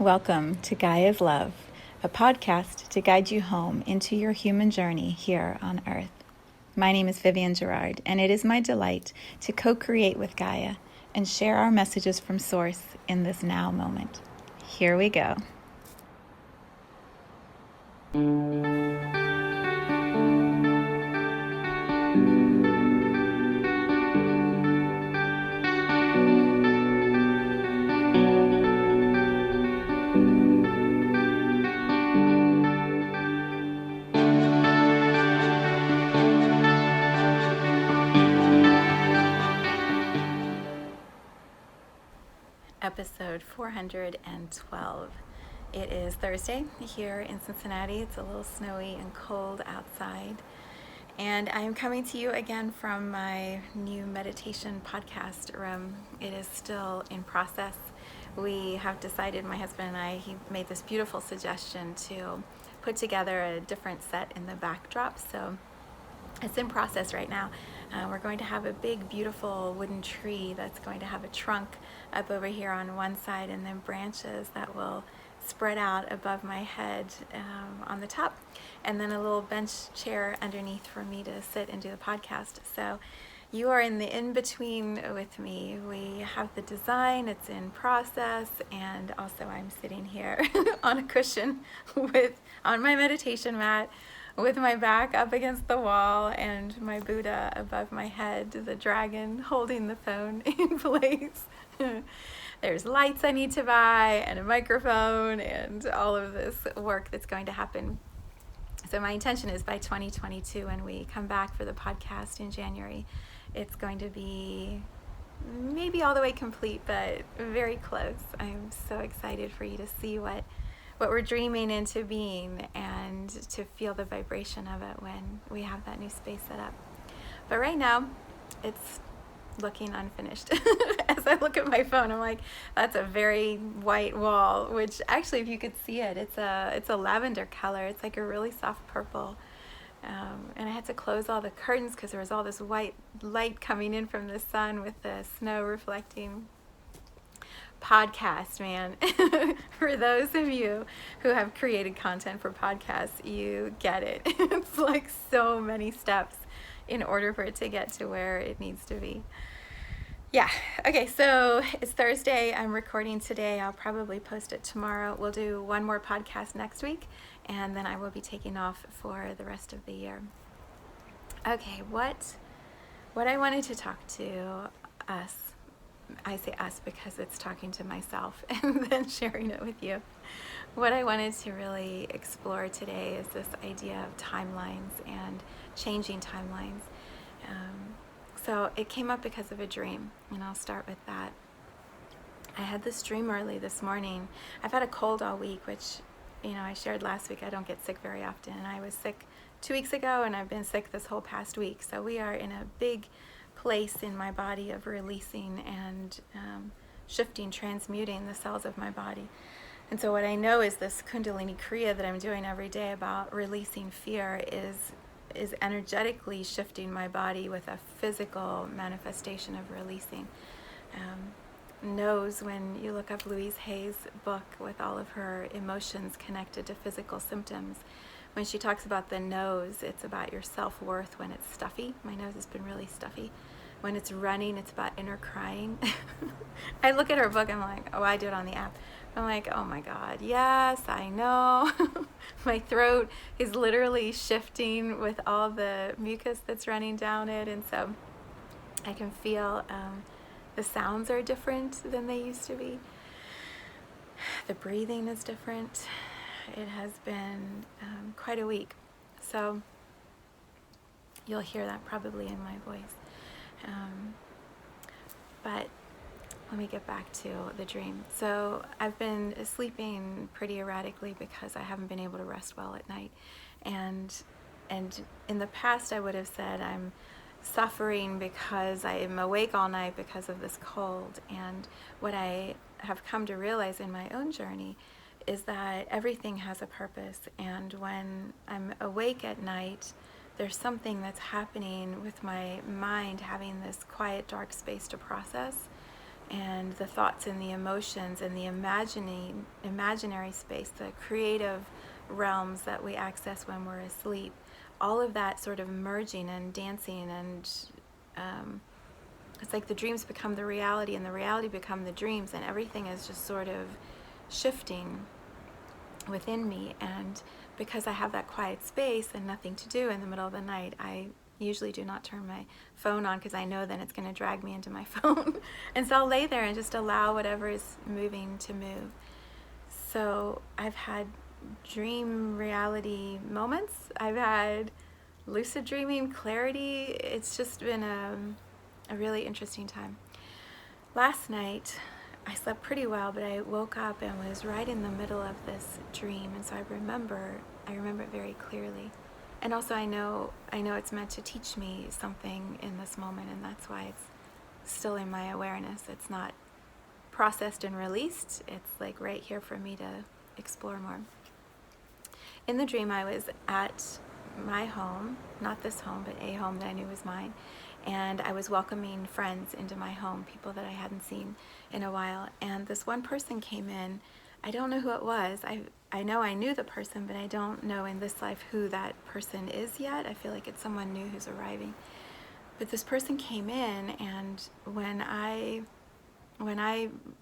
Welcome to Gaia's Love, a podcast to guide you home into your human journey here on Earth. My name is Vivienne Gerard, and it is my delight to co-create with Gaia and share our messages from Source in this now moment. Here we go. Episode 412. It is Thursday here in Cincinnati. It's a little snowy and cold outside. And I am coming to you again from my new meditation podcast room. It is still in process. We have decided, my husband and I, he made this beautiful suggestion to put together a different set in the backdrop. So it's in process right now. We're going to have a big, beautiful wooden tree that's going to have a trunk up over here on one side and then branches that will spread out above my head on the top, and then a little bench chair underneath for me to sit and do the podcast. So you are in the in-between with me. We have the design, it's in process, and also I'm sitting here on a cushion on my meditation mat with my back up against the wall and my Buddha above my head, the dragon holding the phone in place. There's lights I need to buy and a microphone and all of this work that's going to happen. So my intention is by 2022, when we come back for the podcast in January, it's going to be maybe all the way complete, but very close. I'm so excited for you to see what we're dreaming into being and to feel the vibration of it when we have that new space set up. But right now, it's looking unfinished. As I look at my phone, I'm like, that's a very white wall, which actually, if you could see it, it's a lavender color. It's like a really soft purple. And I had to close all the curtains because there was all this white light coming in from the sun with the snow reflecting. Podcast, man. For those of you who have created content for podcasts, you get it. It's like so many steps in order for it to get to where it needs to be. Yeah. Okay, so it's Thursday. I'm recording today. I'll probably post it tomorrow. We'll do one more podcast next week, and then I will be taking off for the rest of the year. Okay, what I wanted to talk to us, I say us because it's talking to myself and then sharing it with you. What I wanted to really explore today is this idea of timelines and changing timelines. So it came up because of a dream, and I'll start with that. I had this dream early this morning. I've had a cold all week, which, I shared last week. I don't get sick very often, and I was sick 2 weeks ago, and I've been sick this whole past week. So we are in a big place in my body of releasing and shifting, transmuting the cells of my body. And so what I know is this Kundalini Kriya that I'm doing every day about releasing fear is energetically shifting my body with a physical manifestation of releasing. Nose, when you look up Louise Hay's book with all of her emotions connected to physical symptoms, when she talks about the nose, it's about your self-worth when it's stuffy. My nose has been really stuffy. When it's running, it's about inner crying. I look at her book, I'm like, I do it on the app. I'm like, oh my God, yes, I know. My throat is literally shifting with all the mucus that's running down it. And so I can feel the sounds are different than they used to be. The breathing is different. It has been quite a week. So you'll hear that probably in my voice. But let me get back to the dream. So I've been sleeping pretty erratically because I haven't been able to rest well at night. And in the past I would have said I'm suffering because I am awake all night because of this cold. And what I have come to realize in my own journey is that everything has a purpose. And when I'm awake at night, there's something that's happening with my mind having this quiet, dark space to process. and the thoughts and the emotions and the imaginary space, the creative realms that we access when we're asleep, all of that sort of merging and dancing, and it's like the dreams become the reality and the reality become the dreams, and everything is just sort of shifting within me. And because I have that quiet space and nothing to do in the middle of the night, I usually do not turn my phone on, because I know then it's going to drag me into my phone. And so I'll lay there and just allow whatever is moving to move. So I've had dream reality moments. I've had lucid dreaming, clarity. It's just been a really interesting time. Last night, I slept pretty well, but I woke up and was right in the middle of this dream, and so I remember it very clearly. And also I know it's meant to teach me something in this moment, and that's why it's still in my awareness. It's not processed and released. It's like right here for me to explore more. In the dream, I was at my home, not this home, but a home that I knew was mine, and I was welcoming friends into my home, people that I hadn't seen in a while. And this one person came in. I don't know who it was. I know I knew the person, but I don't know in this life who that person is yet. I feel like it's someone new who's arriving. But this person came in, and when I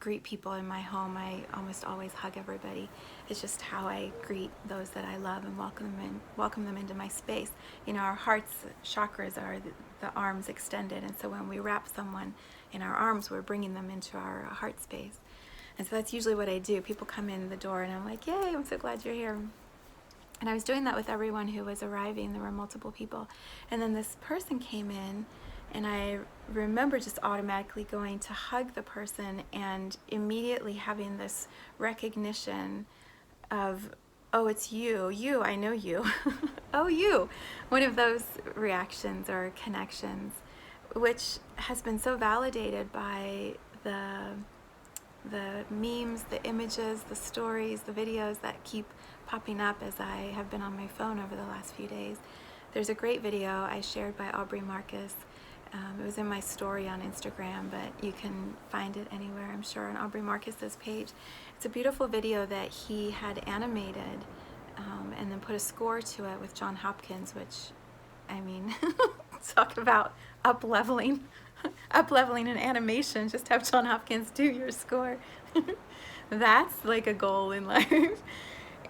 greet people in my home, I almost always hug everybody. It's just how I greet those that I love and welcome them into my space. You know, our heart's chakras are the arms extended, and so when we wrap someone in our arms, we're bringing them into our heart space. And so that's usually what I do. People come in the door and I'm like, yay, I'm so glad you're here. And I was doing that with everyone who was arriving. There were multiple people. And then this person came in, and I remember just automatically going to hug the person and immediately having this recognition of, oh, it's you, I know you. Oh, you. One of those reactions or connections, which has been so validated by the memes, the images, the stories, the videos that keep popping up as I have been on my phone over the last few days. There's a great video I shared by Aubrey Marcus. It was in my story on Instagram, but you can find it anywhere, I'm sure, on Aubrey Marcus's page. It's a beautiful video that he had animated and then put a score to it with John Hopkins, which, I mean, talk about up-leveling in animation. Just have John Hopkins do your score. That's like a goal in life.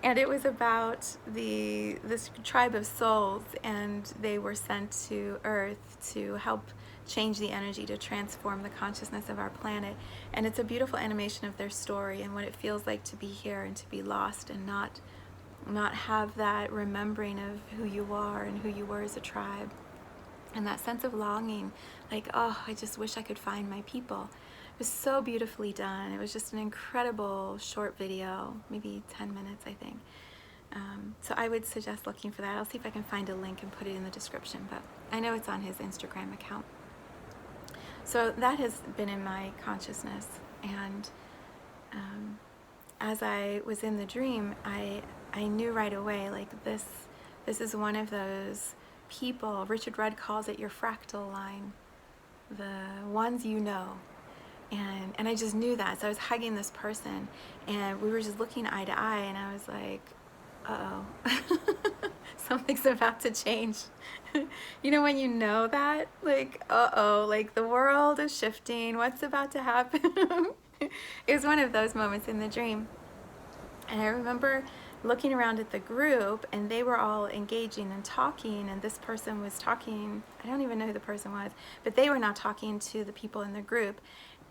And it was about this tribe of souls, and they were sent to Earth to help change the energy, to transform the consciousness of our planet. And it's a beautiful animation of their story and what it feels like to be here and to be lost and not have that remembering of who you are and who you were as a tribe. And that sense of longing, like, oh, I just wish I could find my people. It was so beautifully done. It was just an incredible short video, maybe 10 minutes, I think. So I would suggest looking for that. I'll see if I can find a link and put it in the description, but I know it's on his Instagram account. So that has been in my consciousness. And as I was in the dream, I knew right away, like, this is one of those people. Richard Rudd calls it your fractal line, the ones you know. And I just knew that. So I was hugging this person, and we were just looking eye to eye, and I was like, uh-oh, something's about to change. You know, when you know that, like, uh-oh, like the world is shifting, what's about to happen? It was one of those moments in the dream. And I remember looking around at the group, and they were all engaging and talking, and this person was talking, I don't even know who the person was, but they were now talking to the people in the group.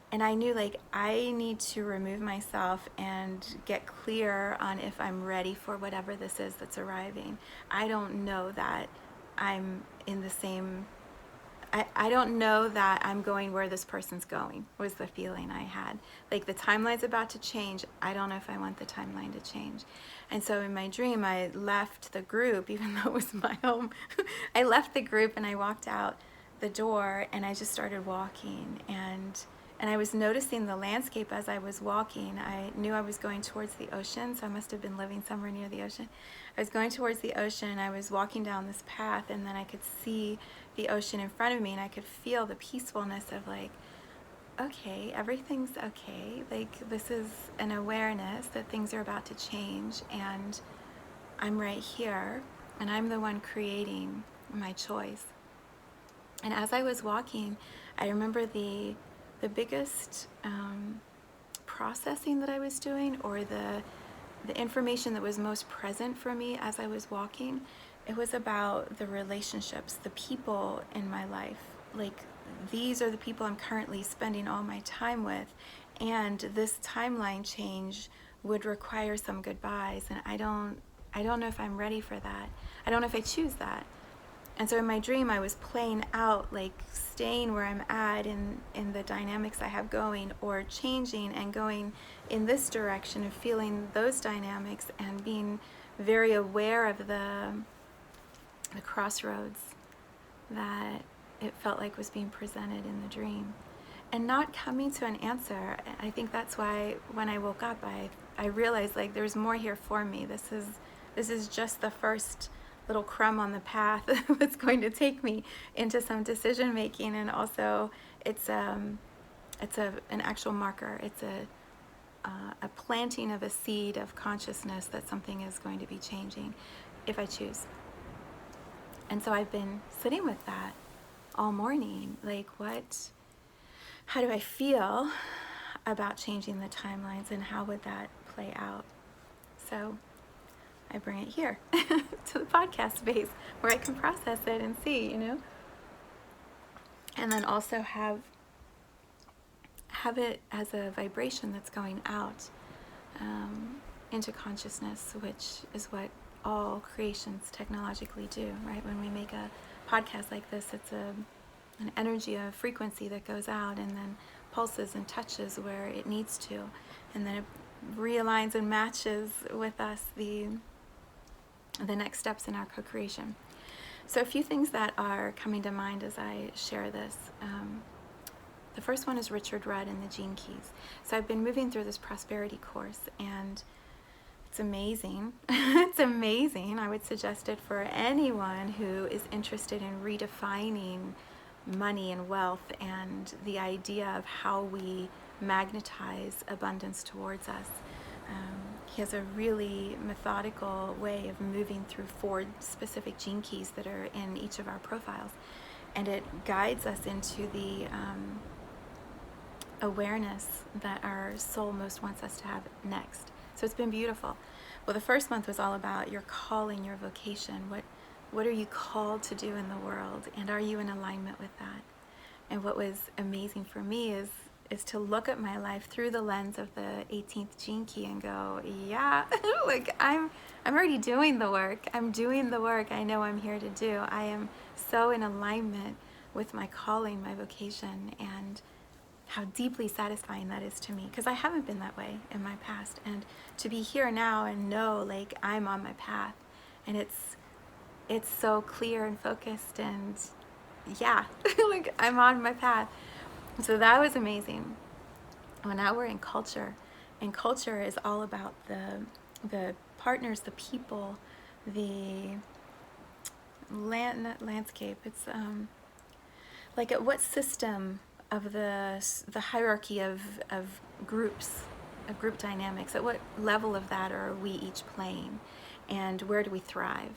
And I knew, like, I need to remove myself and get clear on if I'm ready for whatever this is that's arriving. I don't know that I'm in the same, I don't know that I'm going where this person's going, was the feeling I had. Like, the timeline's about to change. I don't know if I want the timeline to change. And so in my dream, I left the group, even though it was my home. I left the group and I walked out the door, and I just started walking. And I was noticing the landscape as I was walking. I knew I was going towards the ocean, so I must have been living somewhere near the ocean. I was going towards the ocean, and I was walking down this path, and then I could see the ocean in front of me, and I could feel the peacefulness of, like, okay, everything's okay. Like, this is an awareness that things are about to change, and I'm right here, and I'm the one creating my choice. And as I was walking, I remember the biggest processing that I was doing, or the information that was most present for me as I was walking. It was about the relationships, the people in my life. Like, these are the people I'm currently spending all my time with, and this timeline change would require some goodbyes, and I don't know if I'm ready for that. I don't know if I choose that. And so in my dream, I was playing out, like, staying where I'm at in the dynamics I have going, or changing and going in this direction and feeling those dynamics, and being very aware of the crossroads that it felt like was being presented in the dream, and not coming to an answer. I think that's why when I woke up, I realized, like, there's more here for me. This is just the first little crumb on the path that's going to take me into some decision making, and also it's an actual marker. It's a planting of a seed of consciousness that something is going to be changing if I choose. And so I've been sitting with that all morning. Like, how do I feel about changing the timelines, and how would that play out? So I bring it here to the podcast space where I can process it and see, and then also have it as a vibration that's going out into consciousness, which is what all creations technologically do, right? When we make a podcast like this, it's an energy, a frequency that goes out and then pulses and touches where it needs to, and then it realigns and matches with us the next steps in our co-creation. So a few things that are coming to mind as I share this. The first one is Richard Rudd and the Gene Keys. So I've been moving through this prosperity course, and it's amazing. It's amazing. I would suggest it for anyone who is interested in redefining money and wealth, and the idea of how we magnetize abundance towards us. He has a really methodical way of moving through 4 specific gene keys that are in each of our profiles, and it guides us into the awareness that our soul most wants us to have next. So it's been beautiful. Well, the first month was all about your calling, your vocation. What are you called to do in the world, and are you in alignment with that? And what was amazing for me is to look at my life through the lens of the 18th gene key and go, yeah, like I'm already doing the work. I'm doing the work I know I'm here to do. I am so in alignment with my calling, my vocation, and how deeply satisfying that is to me, because I haven't been that way in my past. And to be here now and know, like, I'm on my path, and it's so clear and focused, and yeah, like, I'm on my path. So that was amazing. Well, now we're in culture, and culture is all about the partners, the people, the landscape. It's like, at what system of the hierarchy of groups, of group dynamics, at what level of that are we each playing, and where do we thrive?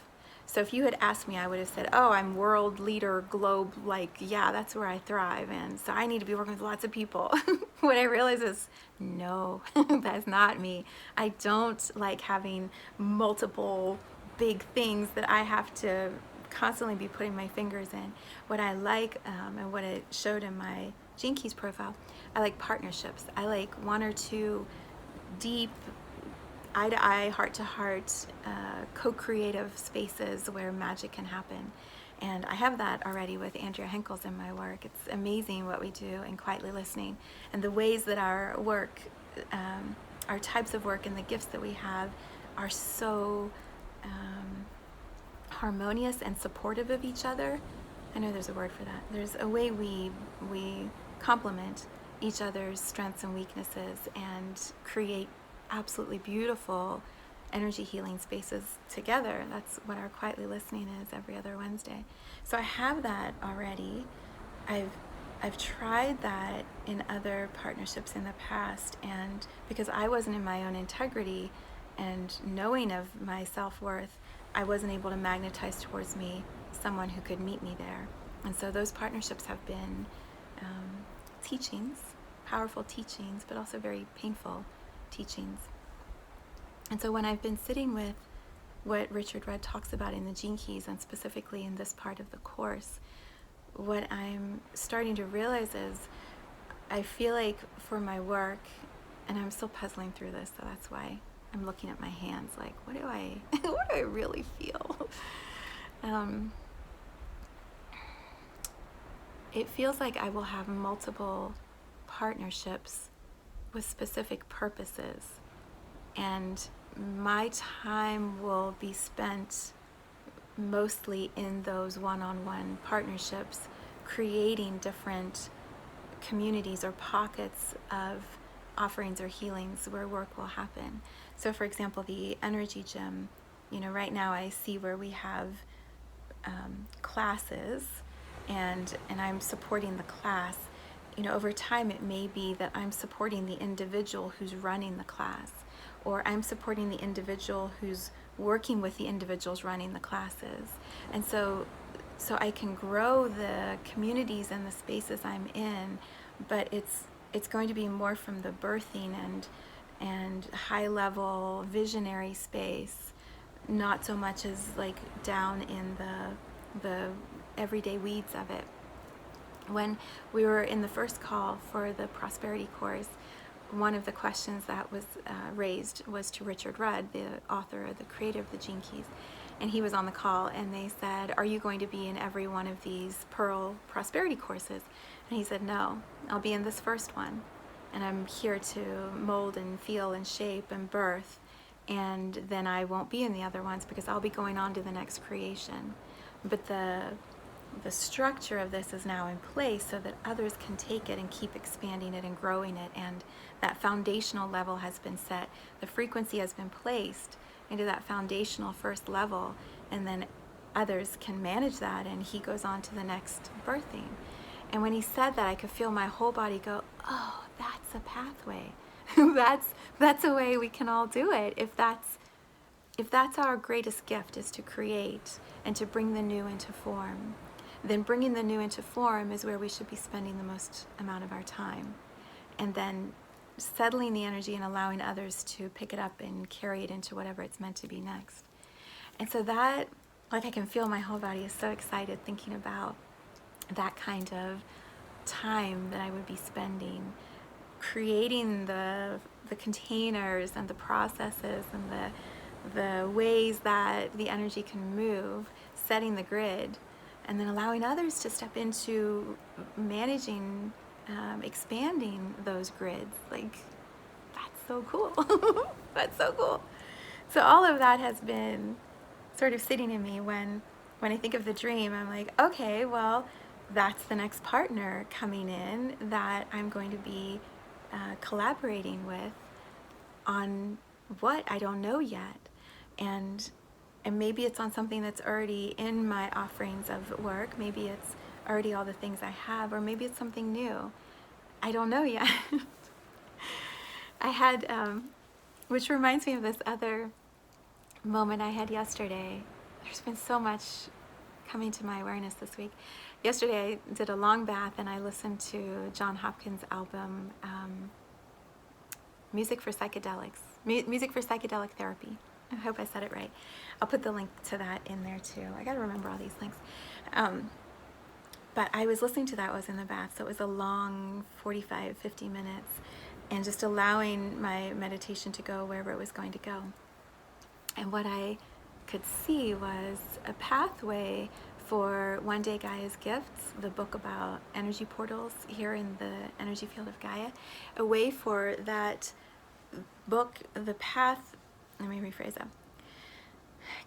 So if you had asked me, I would have said, oh, I'm world leader, globe, like, yeah, that's where I thrive, and so I need to be working with lots of people. What I realize is, no, that's not me. I don't like having multiple big things that I have to constantly be putting my fingers in. What I like, and what it showed in my Gene Keys profile, I like partnerships. I like 1 or 2 deep, eye-to-eye, heart-to-heart, co-creative spaces where magic can happen. And I have that already with Andrea Henkel's in my work. It's amazing what we do in Quietly Listening, and the ways that our work, our types of work and the gifts that we have are so harmonious and supportive of each other. I know there's a word for that. There's a way we complement each other's strengths and weaknesses and create absolutely beautiful energy healing spaces together. That's what our Quietly Listening is every other Wednesday. So I have that already. I've I've tried that in other partnerships in the past, and because I wasn't in my own integrity and knowing of my self-worth, I wasn't able to magnetize towards me someone who could meet me there. And so those partnerships have been teachings, powerful teachings, but also very painful teachings. And so when I've been sitting with what Richard Rudd talks about in the Gene Keys, and specifically in this part of the course, what I'm starting to realize is I feel like for my work, and I'm still puzzling through this, so that's why I'm looking at my hands like, what do I really feel? It feels like I will have multiple partnerships with specific purposes, and my time will be spent mostly in those one-on-one partnerships, creating different communities or pockets of offerings or healings where work will happen. So for example, the energy gym, right now I see where we have classes, and I'm supporting the class. Over time it may be that I'm supporting the individual who's running the class, or I'm supporting the individual who's working with the individuals running the classes. And so I can grow the communities and the spaces I'm in, but it's going to be more from the birthing and high level visionary space, not so much as like down in the everyday weeds of it. When we were in the first call for the prosperity course, one of the questions that was raised was to Richard Rudd, the author or the creator of the Gene Keys. And he was on the call, and they said, are you going to be in every one of these Pearl prosperity courses? And he said, no, I'll be in this first one. And I'm here to mold and feel and shape and birth. And then I won't be in the other ones because I'll be going on to the next creation. But the structure of this is now in place so that others can take it and keep expanding it and growing it, and that foundational level has been set. The frequency has been placed into that foundational first level, and then others can manage that, and he goes on to the next birthing. And when he said that, I could feel my whole body go, oh, that's a pathway. that's a way we can all do it. If that's our greatest gift, is to create and to bring the new into form, then bringing the new into form is where we should be spending the most amount of our time. And then settling the energy and allowing others to pick it up and carry it into whatever it's meant to be next. And so that, like, I can feel my whole body is so excited thinking about that kind of time that I would be spending creating the containers and the processes and the ways that the energy can move, setting the grid, and then allowing others to step into managing, expanding those grids. Like, that's so cool. That's so cool. So all of that has been sort of sitting in me when I think of the dream. I'm like, okay, well, that's the next partner coming in that I'm going to be collaborating with on what I don't know yet. And maybe it's on something that's already in my offerings of work. Maybe it's already all the things I have, or maybe it's something new. I don't know yet. I had, which reminds me of this other moment I had yesterday. There's been so much coming to my awareness this week. Yesterday I did a long bath and I listened to John Hopkins' album, Music for Psychedelics, Music for Psychedelic Therapy. I hope I said it right. I'll put the link to that in there too. I gotta remember all these links. But I was listening to that while I was in the bath, so it was a long 45, 50 minutes, and just allowing my meditation to go wherever it was going to go. And what I could see was a pathway for One Day Gaia's Gifts, the book about energy portals here in the energy field of Gaia, a way for that book, the path, let me rephrase that.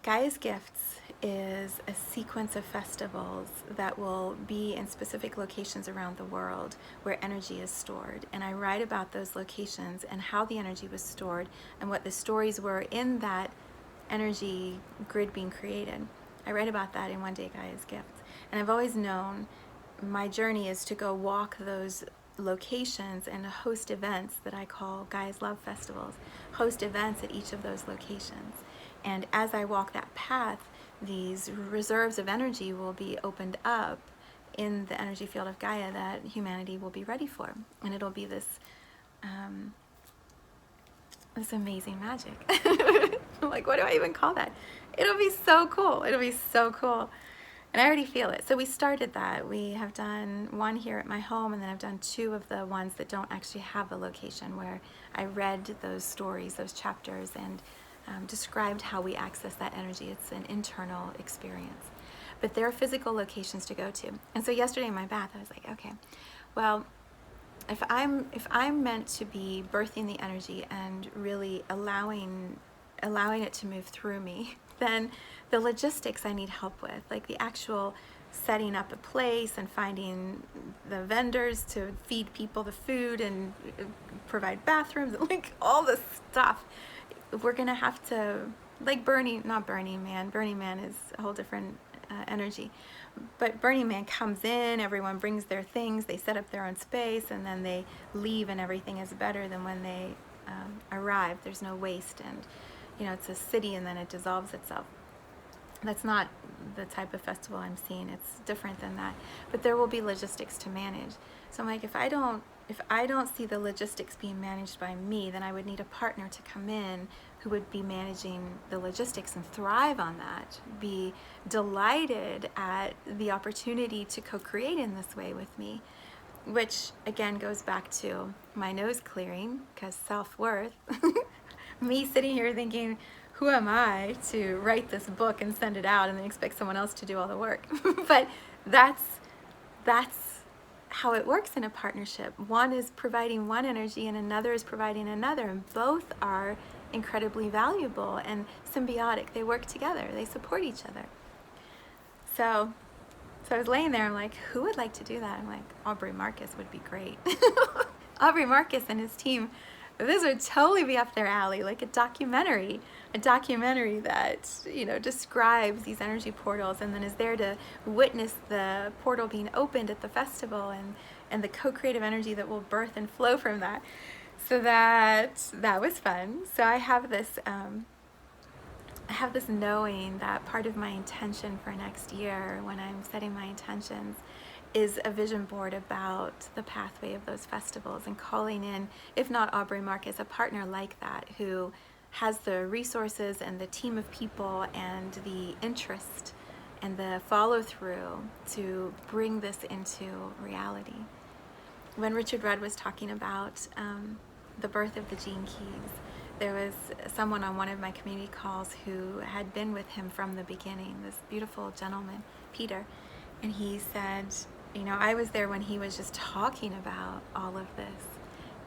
Gaia's Gifts is a sequence of festivals that will be in specific locations around the world where energy is stored. And I write about those locations and how the energy was stored and what the stories were in that energy grid being created. I write about that in One Day Gaia's Gifts. And I've always known my journey is to go walk those locations and host events that I call Gaia's Love Festivals, host events at each of those locations. And as I walk that path, these reserves of energy will be opened up in the energy field of Gaia that humanity will be ready for. And it'll be this this amazing magic. I'm like, what do I even call that? It'll be so cool. It'll be so cool. And I already feel it. So we started that. We have done one here at my home, and then I've done 2 of the ones that don't actually have a location, where I read those stories, those chapters, and described how we access that energy. It's an internal experience. But there are physical locations to go to. And so yesterday in my bath, I was like, okay, well, if I'm meant to be birthing the energy and really allowing it to move through me, then the logistics I need help with, like the actual setting up a place and finding the vendors to feed people the food and provide bathrooms, like all the stuff, we're gonna have to, like Burning Man is a whole different energy. But Burning Man comes in, everyone brings their things, they set up their own space, and then they leave, and everything is better than when they arrive. There's no waste, and it's a city, and then it dissolves itself. That's not the type of festival I'm seeing. It's different than that. But there will be logistics to manage. So I'm like, if I don't see the logistics being managed by me, then I would need a partner to come in who would be managing the logistics and thrive on that, be delighted at the opportunity to co-create in this way with me, which again goes back to my nose clearing, because self-worth, me sitting here thinking, who am I to write this book and send it out and then expect someone else to do all the work? But that's how it works in a partnership. One is providing one energy and another is providing another, and both are incredibly valuable and symbiotic. They work together, they support each other. So I was laying there, I'm like, who would like to do that? I'm like, Aubrey Marcus would be great. Aubrey Marcus and his team, this would totally be up their alley, like a documentary that describes these energy portals and then is there to witness the portal being opened at the festival and the co-creative energy that will birth and flow from that. So that was fun. So I have this knowing that part of my intention for next year, when I'm setting my intentions, is a vision board about the pathway of those festivals and calling in, if not Aubrey Marcus, a partner like that who has the resources and the team of people and the interest and the follow-through to bring this into reality. When Richard Rudd was talking about the birth of the Gene Keys, there was someone on one of my community calls who had been with him from the beginning, this beautiful gentleman, Peter, and he said, I was there when he was just talking about all of this.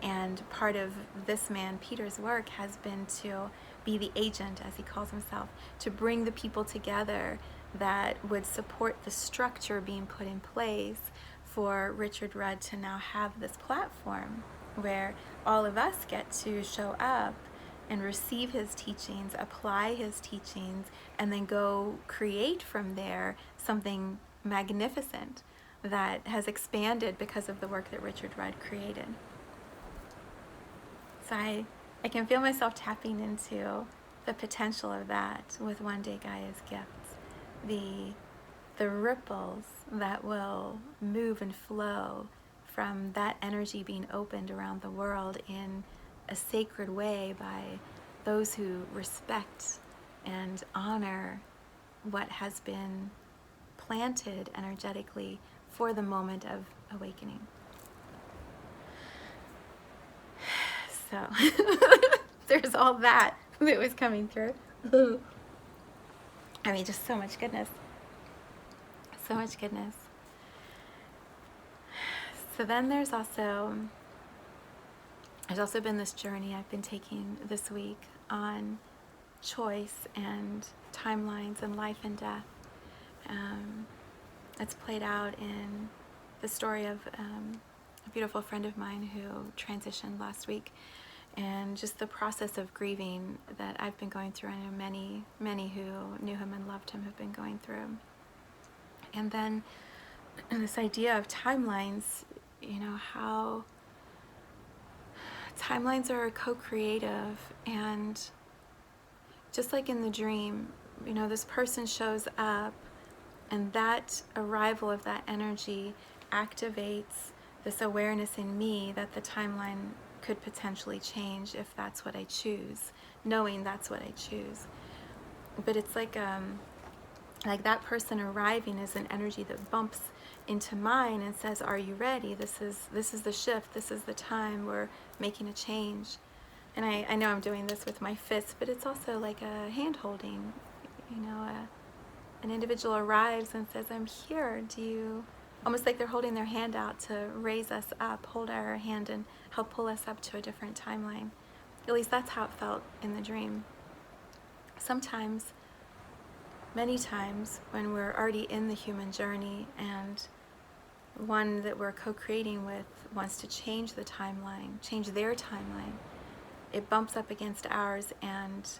And part of this man, Peter's work, has been to be the agent, as he calls himself, to bring the people together that would support the structure being put in place for Richard Rudd to now have this platform where all of us get to show up and receive his teachings, apply his teachings, and then go create from there something magnificent that has expanded because of the work that Richard Rudd created. So I can feel myself tapping into the potential of that with One Day Gaia's gifts. The ripples that will move and flow from that energy being opened around the world in a sacred way by those who respect and honor what has been planted energetically for the moment of awakening. So there's all that was coming through. I mean, just so much goodness. So much goodness. So then there's also been this journey I've been taking this week on choice and timelines and life and death. It's played out in the story of a beautiful friend of mine who transitioned last week, and just the process of grieving that I've been going through. I know many who knew him and loved him have been going through. And then this idea of timelines, how timelines are co-creative, and just like in the dream, this person shows up, and that arrival of that energy activates this awareness in me that the timeline could potentially change if that's what I choose, knowing that's what I choose. But it's like that person arriving is an energy that bumps into mine and says, "Are you ready? This is the shift. This is the time. We're making a change." And I know I'm doing this with my fists, but it's also like a hand holding. An individual arrives and says, "I'm here. Do you?" Almost like they're holding their hand out to raise us up, hold our hand and help pull us up to a different timeline. At least that's how it felt in the dream. Sometimes, many times, when we're already in the human journey and one that we're co-creating with wants to change the timeline, change their timeline, it bumps up against ours, and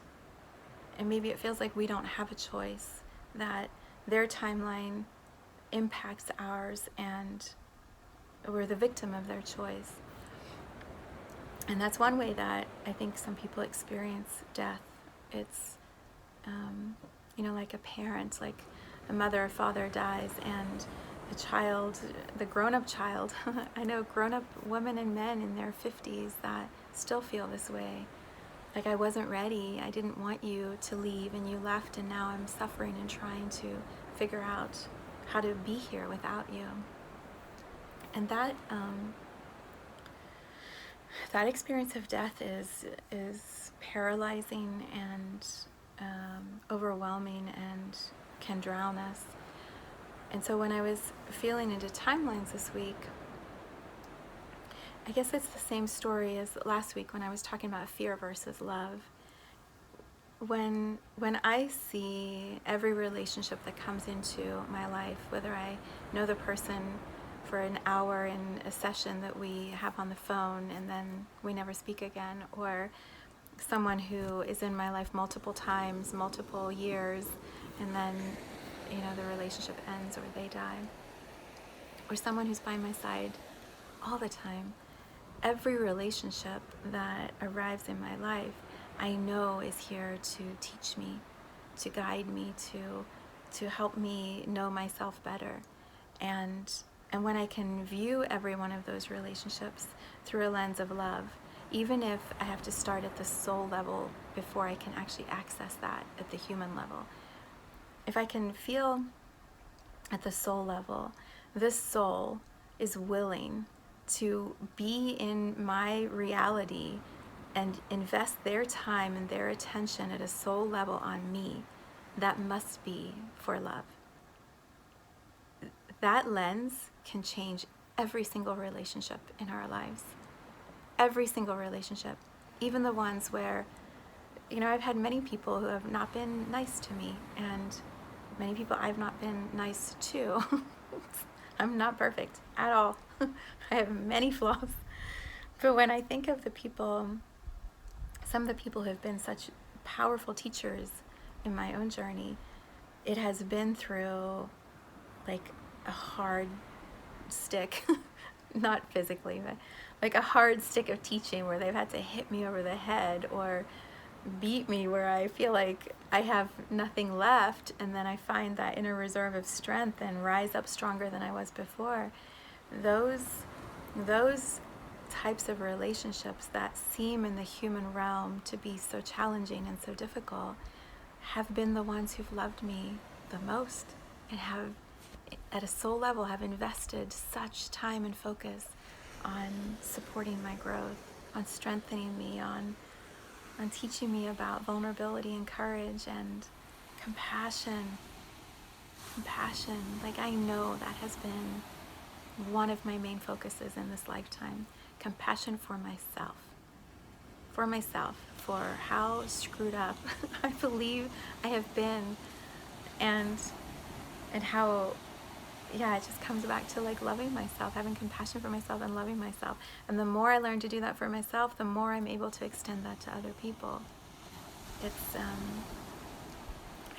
maybe it feels like we don't have a choice, that their timeline impacts ours and we're the victim of their choice. And that's one way that I think some people experience death. It's like a parent, like a mother or father dies, and the child, the grown-up child, I know grown-up women and men in their 50s that still feel this way. Like, I wasn't ready, I didn't want you to leave, and you left, and now I'm suffering and trying to figure out how to be here without you. And that experience of death is paralyzing and overwhelming and can drown us. And so when I was feeling into timelines this week, I guess it's the same story as last week when I was talking about fear versus love. When I see every relationship that comes into my life, whether I know the person for an hour in a session that we have on the phone and then we never speak again, or someone who is in my life multiple times, multiple years, and then the relationship ends or they die, or someone who's by my side all the time, every relationship that arrives in my life I know is here to teach me, to guide me, to help me know myself better. And when I can view every one of those relationships through a lens of love, even if I have to start at the soul level before I can actually access that at the human level, if I can feel at the soul level, this soul is willing to be in my reality and invest their time and their attention at a soul level on me, that must be for love. That lens can change every single relationship in our lives. Every single relationship. Even the ones where, I've had many people who have not been nice to me, and many people I've not been nice to. I'm not perfect at all. I have many flaws. But when I think of some of the people who have been such powerful teachers in my own journey, it has been through like a hard stick, not physically, but like a hard stick of teaching where they've had to hit me over the head or beat me where I feel like I have nothing left, and then I find that inner reserve of strength and rise up stronger than I was before. Those types of relationships that seem in the human realm to be so challenging and so difficult have been the ones who've loved me the most, and have, at a soul level, have invested such time and focus on supporting my growth, on strengthening me, on teaching me about vulnerability and courage and compassion. Like, I know that has been one of my main focuses in this lifetime. Compassion for myself, for how screwed up I believe I have been, and how, it just comes back to like loving myself, having compassion for myself and loving myself. And the more I learn to do that for myself, the more I'm able to extend that to other people.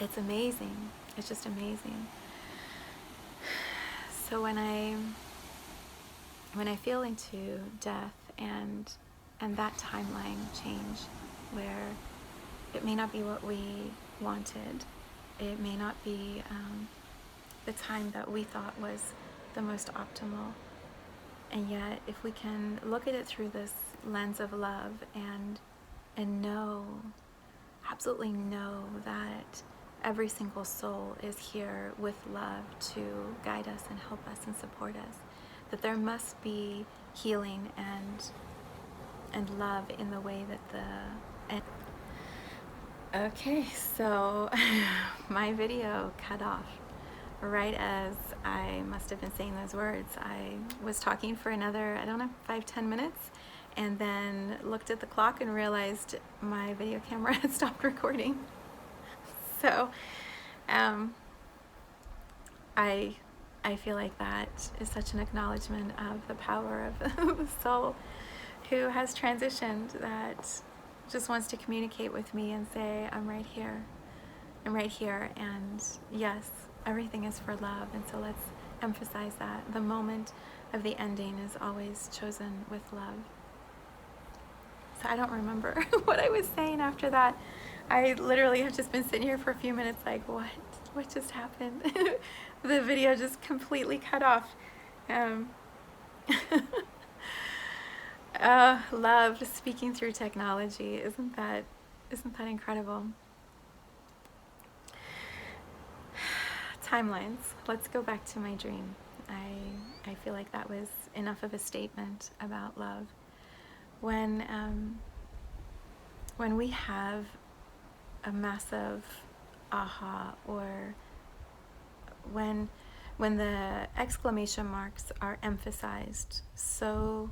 It's amazing. It's just amazing. so when I feel into death and that timeline change, where it may not be what we wanted, it may not be the time that we thought was the most optimal, and yet if we can look at it through this lens of love and know, absolutely know that every single soul is here with love to guide us and help us and support us, that there must be healing and love in the way that okay, so my video cut off right as I must have been saying those words. I was talking for another, I don't know, 5-10 minutes, and then looked at the clock and realized my video camera had stopped recording. So I feel like that is such an acknowledgement of the power of the soul who has transitioned, that just wants to communicate with me and say, I'm right here, and yes, everything is for love. And so let's emphasize that the moment of the ending is always chosen with love. So I don't remember what I was saying after that. I literally have just been sitting here for a few minutes like, what just happened? The video just completely cut off. Love speaking through technology. Isn't that incredible? Timelines. Let's go back to my dream. I feel like that was enough of a statement about love. When we have a massive aha, or when the exclamation marks are emphasized so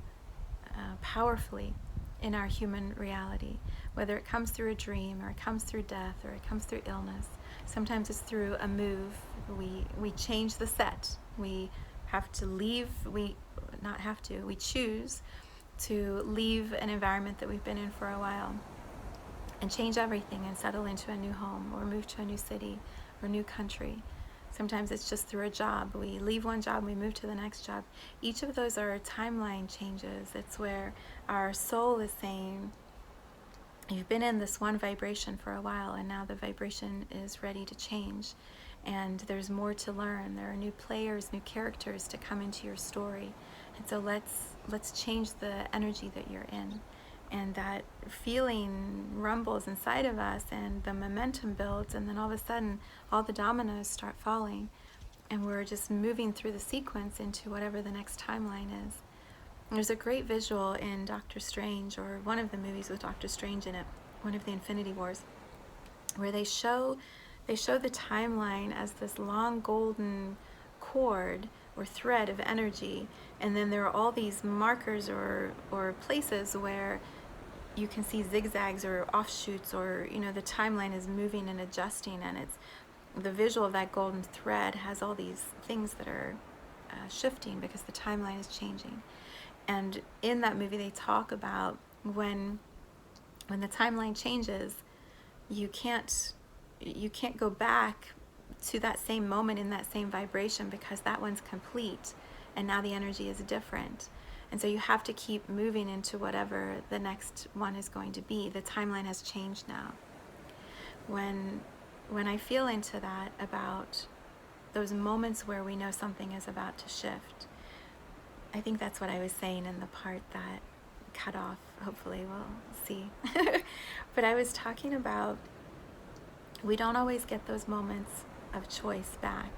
powerfully in our human reality, whether it comes through a dream or it comes through death or it comes through illness. Sometimes it's through a move. We change the set. We have to leave. We choose to leave an environment that we've been in for a while and change everything and settle into a new home, or move to a new city or new country. Sometimes it's just through a job. We leave one job, we move to the next job. Each of those are timeline changes. It's where our soul is saying, you've been in this one vibration for a while, and now the vibration is ready to change. And there's more to learn. There are new players, new characters to come into your story. And so let's change the energy that you're in. And that feeling rumbles inside of us, and the momentum builds, and then all of a sudden all the dominoes start falling, and we're just moving through the sequence into whatever the next timeline is. There's a great visual in Doctor Strange, or one of the movies with Doctor Strange in it, one of the Infinity Wars, where they show the timeline as this long golden cord or thread of energy, and then there are all these markers or places where you can see zigzags or offshoots, or the timeline is moving and adjusting, and it's the visual of that golden thread has all these things that are shifting because the timeline is changing. And in that movie they talk about when the timeline changes, you can't go back to that same moment in that same vibration, because that one's complete and now the energy is different. And so you have to keep moving into whatever the next one is going to be. The timeline has changed now. When I feel into that, about those moments where we know something is about to shift, I think that's what I was saying in the part that cut off. Hopefully we'll see. But I was talking about, we don't always get those moments of choice back,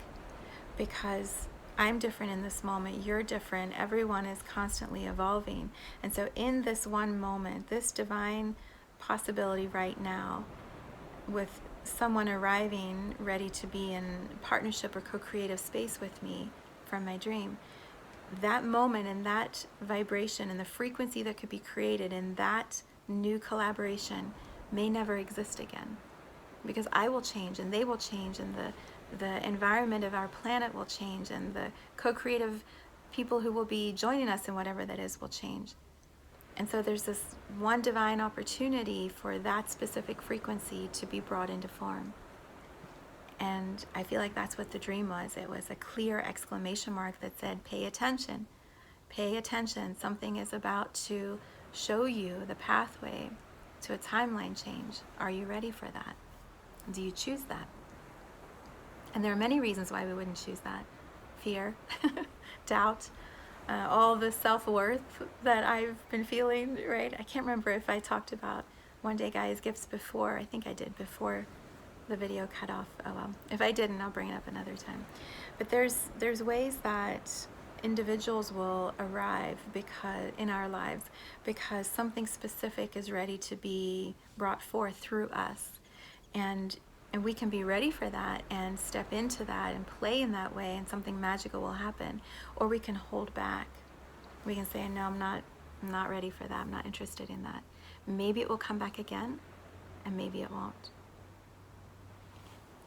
because I'm different in this moment, you're different, everyone is constantly evolving. And so in this one moment, this divine possibility right now, with someone arriving ready to be in partnership or co-creative space with me from my dream, that moment and that vibration and the frequency that could be created in that new collaboration may never exist again, because I will change and they will change, and the environment of our planet will change, and the co-creative people who will be joining us in whatever that is will change. And so there's this one divine opportunity for that specific frequency to be brought into form. And I feel like that's what the dream was. It was a clear exclamation mark that said, pay attention. Pay attention. Something is about to show you the pathway to a timeline change. Are you ready for that? Do you choose that? And there are many reasons why we wouldn't choose that. Fear, doubt, all the self-worth that I've been feeling, right? I can't remember if I talked about one day Gaia's gifts before. I think I did, before the video cut off. Oh well, if I didn't, I'll bring it up another time. But there's ways that individuals will arrive because in our lives because something specific is ready to be brought forth through us, and we can be ready for that and step into that and play in that way, and something magical will happen. Or we can hold back. We can say, no, I'm not ready for that. I'm not interested in that. Maybe it will come back again, and maybe it won't.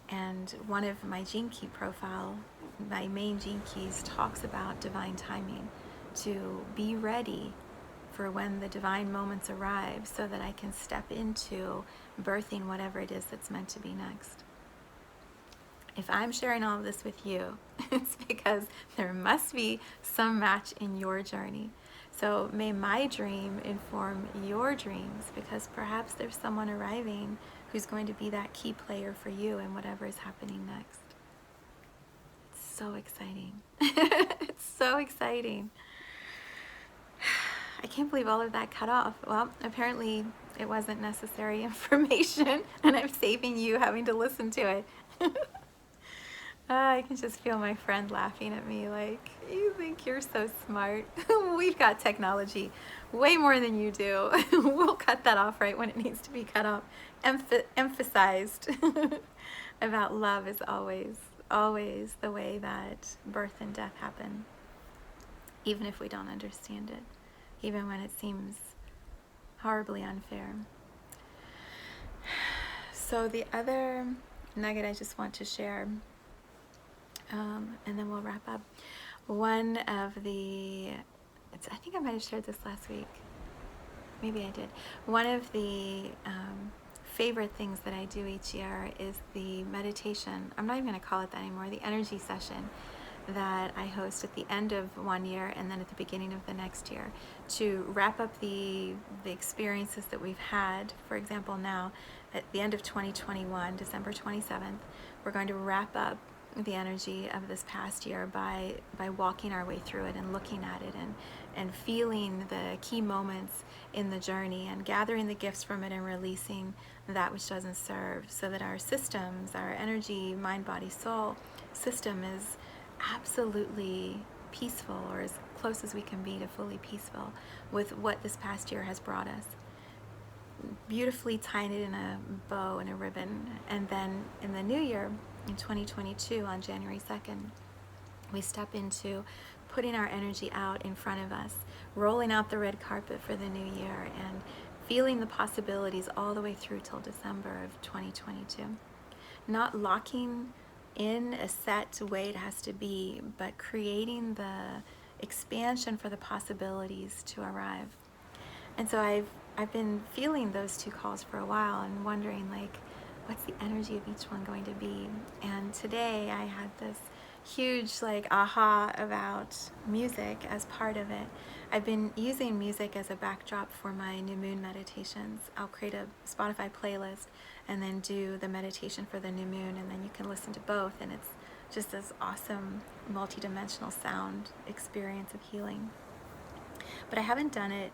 And one of my gene key profile, my main gene keys, talks about divine timing, to be ready for when the divine moments arrive so that I can step into birthing whatever it is that's meant to be next. If I'm sharing all of this with you, it's because there must be some match in your journey. So may my dream inform your dreams, because perhaps there's someone arriving who's going to be that key player for you in whatever is happening next. It's so exciting. It's so exciting. I can't believe all of that cut off. Well, apparently it wasn't necessary information, and I'm saving you having to listen to it. I can just feel my friend laughing at me like, you think you're so smart. We've got technology way more than you do. We'll cut that off right when it needs to be cut off. Emphasized about love is always the way that birth and death happen, even if we don't understand it, even when it seems horribly unfair. So the other nugget I just want to share, and then we'll wrap up. One of the, I think I might have shared this last week. Maybe I did. One of the favorite things that I do each year is the meditation. I'm not even going to call it that anymore. The energy session that I host at the end of one year and then at the beginning of the next year, to wrap up the experiences that we've had. For example, now at the end of 2021, December 27th, we're going to wrap up the energy of this past year by walking our way through it and looking at it and feeling the key moments in the journey and gathering the gifts from it and releasing that which doesn't serve, so that our systems, our energy, mind, body, soul system is absolutely peaceful, or as close as we can be to fully peaceful with what this past year has brought us. Beautifully tying it in a bow and a ribbon. And then in the new year, in 2022, on January 2nd, we step into putting our energy out in front of us, rolling out the red carpet for the new year, and feeling the possibilities all the way through till December of 2022. Not locking in a set way it has to be, but creating the expansion for the possibilities to arrive. And so I've been feeling those two calls for a while and wondering, like, what's the energy of each one going to be? And today I had this huge aha about music as part of it. I've been using music as a backdrop for my new moon meditations. I'll create a Spotify playlist and then do the meditation for the new moon, and then you can listen to both, and it's just this awesome multi-dimensional sound experience of healing. But I haven't done it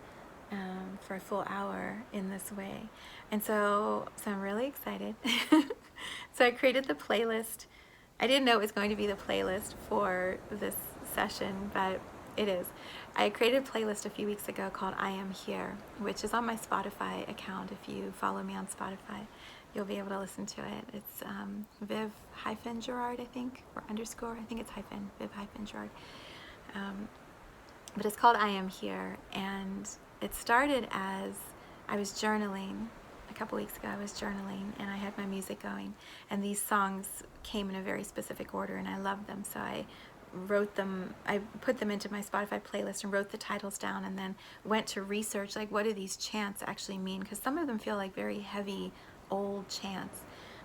for a full hour in this way, and so I'm really excited. So I created the playlist. I didn't know it was going to be the playlist for this session, but it is. I created a playlist a few weeks ago called I Am Here, which is on my Spotify account. If you follow me on Spotify, you'll be able to listen to it. It's Viv-Gerard, I think, or underscore. I think it's hyphen, Viv-Gerard. But it's called I Am Here, and it started as I was journaling. A couple weeks ago I was journaling, and I had my music going, and these songs came in a very specific order, and I loved them, so I wrote them, I put them into my Spotify playlist and wrote the titles down, and then went to research, like, what do these chants actually mean, because some of them feel like very heavy old chants,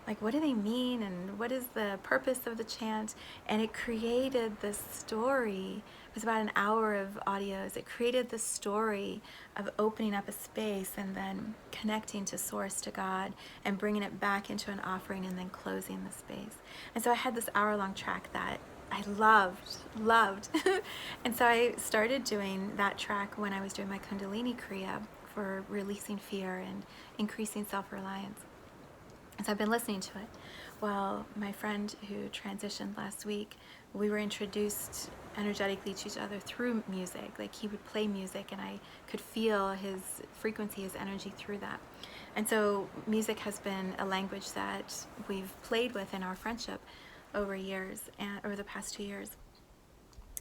like, what do they mean, and what is the purpose of the chant? And it created this story. It was about an hour of audios. It created this story of opening up a space and then connecting to Source, to God, and bringing it back into an offering and then closing the space. And so I had this hour-long track that I loved. And so I started doing that track when I was doing my Kundalini Kriya for releasing fear and increasing self-reliance. And so I've been listening to it. Well, my friend who transitioned last week, we were introduced energetically to each other through music. Like, he would play music and I could feel his frequency, his energy through that. And so music has been a language that we've played with in our friendship over years, and over the past 2 years.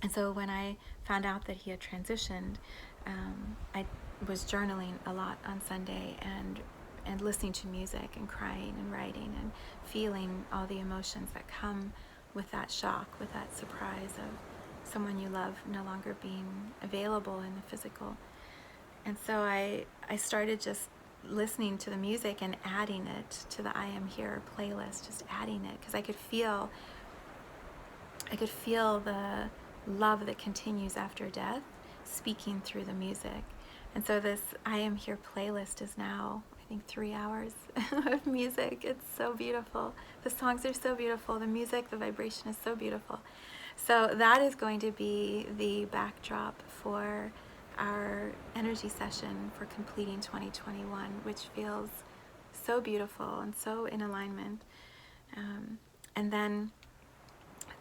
And so when I found out that he had transitioned, I was journaling a lot on Sunday and listening to music and crying and writing and feeling all the emotions that come with that shock, with that surprise of someone you love no longer being available in the physical. And so I started just listening to the music and adding it to the I Am Here playlist, just adding it, because I could feel the love that continues after death speaking through the music. And so this I Am Here playlist is now, I think, 3 hours of music. It's so beautiful. The songs are so beautiful. The music, the vibration is so beautiful. So that is going to be the backdrop for our energy session for completing 2021, which feels so beautiful and so in alignment. And then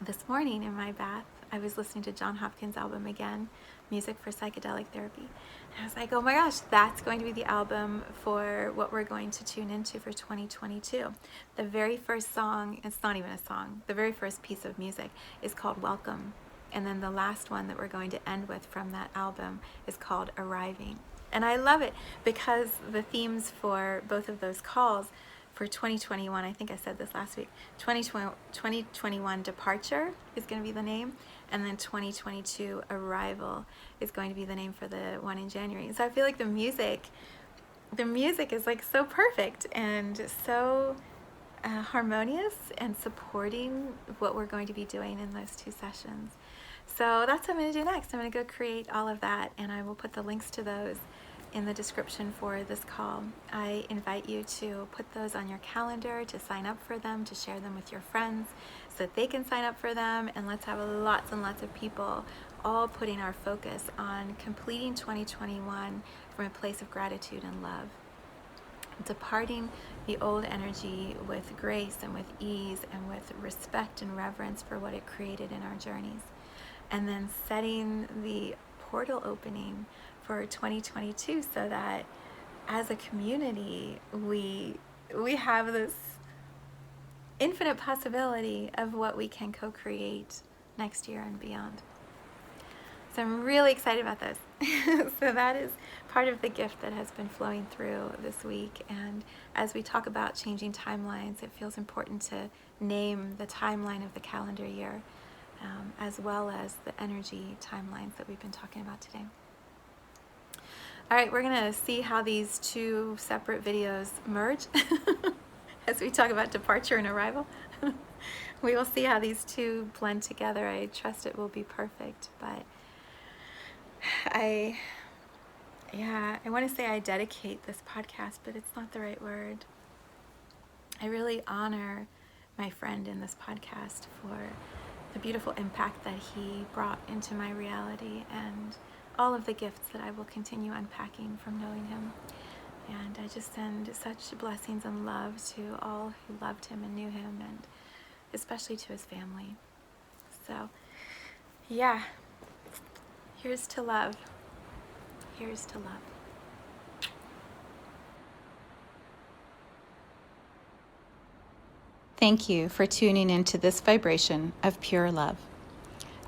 this morning in my bath, I was listening to John Hopkins' album again, Music for Psychedelic Therapy. And I was like, oh my gosh, that's going to be the album for what we're going to tune into for 2022. The very first song, it's not even a song, the very first piece of music is called Welcome. And then the last one that we're going to end with from that album is called Arriving. And I love it because the themes for both of those calls for 2021, I think I said this last week, 2021 Departure is going to be the name, and then 2022 Arrival is going to be the name for the one in January. So I feel like the music is like so perfect and so harmonious and supporting what we're going to be doing in those 2 sessions. So that's what I'm going to do next. I'm going to go create all of that, and I will put the links to those in the description for this call. I invite you to put those on your calendar, to sign up for them, to share them with your friends so that they can sign up for them, and let's have lots and lots of people all putting our focus on completing 2021 from a place of gratitude and love. Departing the old energy with grace and with ease and with respect and reverence for what it created in our journeys. And then setting the portal opening for 2022 so that as a community we have this infinite possibility of what we can co-create next year and beyond. So I'm really excited about this. So that is part of the gift that has been flowing through this week. And as we talk about changing timelines, it feels important to name the timeline of the calendar year, as well as the energy timelines that we've been talking about today. All right, we're gonna see how these 2 separate videos merge as we talk about departure and arrival. We will see how these 2 blend together. I trust it will be perfect, but I want to say I dedicate this podcast, but it's not the right word. I really honor my friend in this podcast for the beautiful impact that he brought into my reality and all of the gifts that I will continue unpacking from knowing him. And I just send such blessings and love to all who loved him and knew him, and especially to his family. So, yeah, here's to love. Here's to love. Thank you for tuning into this vibration of pure love.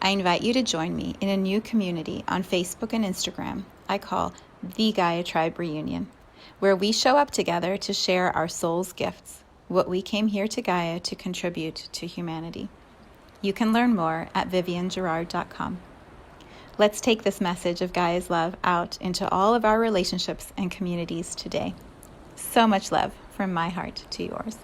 I invite you to join me in a new community on Facebook and Instagram I call the Gaia Tribe Reunion, where we show up together to share our soul's gifts, what we came here to Gaia to contribute to humanity. You can learn more at viviennegerard.com. Let's take this message of Gaia's love out into all of our relationships and communities today. So much love from my heart to yours.